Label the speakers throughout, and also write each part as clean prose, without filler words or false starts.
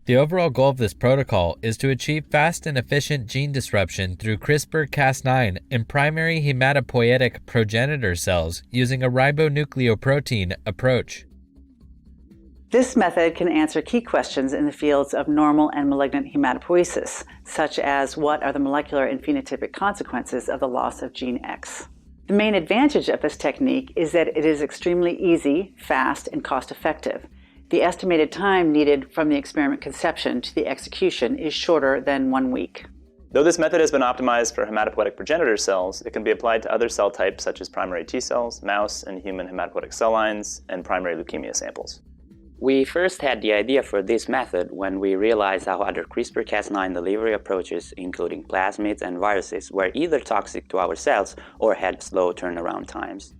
Speaker 1: The overall goal of this protocol is to achieve fast and efficient gene disruption through CRISPR-Cas9 in primary hematopoietic progenitor cells using a ribonucleoprotein approach.
Speaker 2: This method can answer key questions in the fields of normal and malignant hematopoiesis, such as what are the molecular and phenotypic consequences of the loss of gene X. The main advantage of this technique is that it is extremely easy, fast, and cost-effective. The estimated time needed from the experiment conception to the execution is shorter than 1 week.
Speaker 3: Though this method has been optimized for hematopoietic progenitor cells, it can be applied to other cell types such as primary T cells, mouse and human hematopoietic cell lines, and primary leukemia samples.
Speaker 4: We first had the idea for this method when we realized how other CRISPR-Cas9 delivery approaches, including plasmids and viruses, were either toxic to our cells or had slow turnaround times.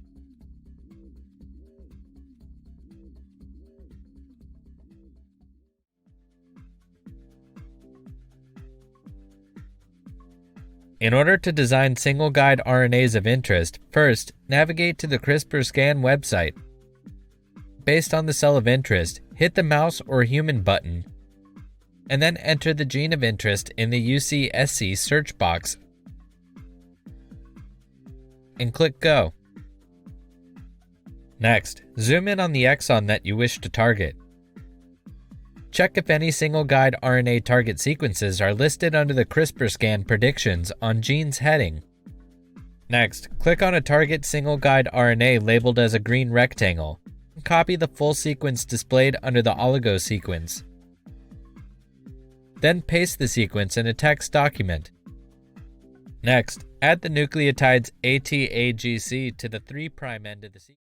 Speaker 1: In order to design single-guide RNAs of interest, first, navigate to the CRISPR scan website. Based on the cell of interest, hit the mouse or human button, and then enter the gene of interest in the UCSC search box and click Go. Next, zoom in on the exon that you wish to target. Check if any single-guide RNA target sequences are listed under the CRISPR scan predictions on genes heading. Next, click on a target single-guide RNA labeled as a green rectangle. Copy the full sequence displayed under the oligo sequence. Then paste the sequence in a text document. Next, add the nucleotides ATAGC to the 3' end of the sequence.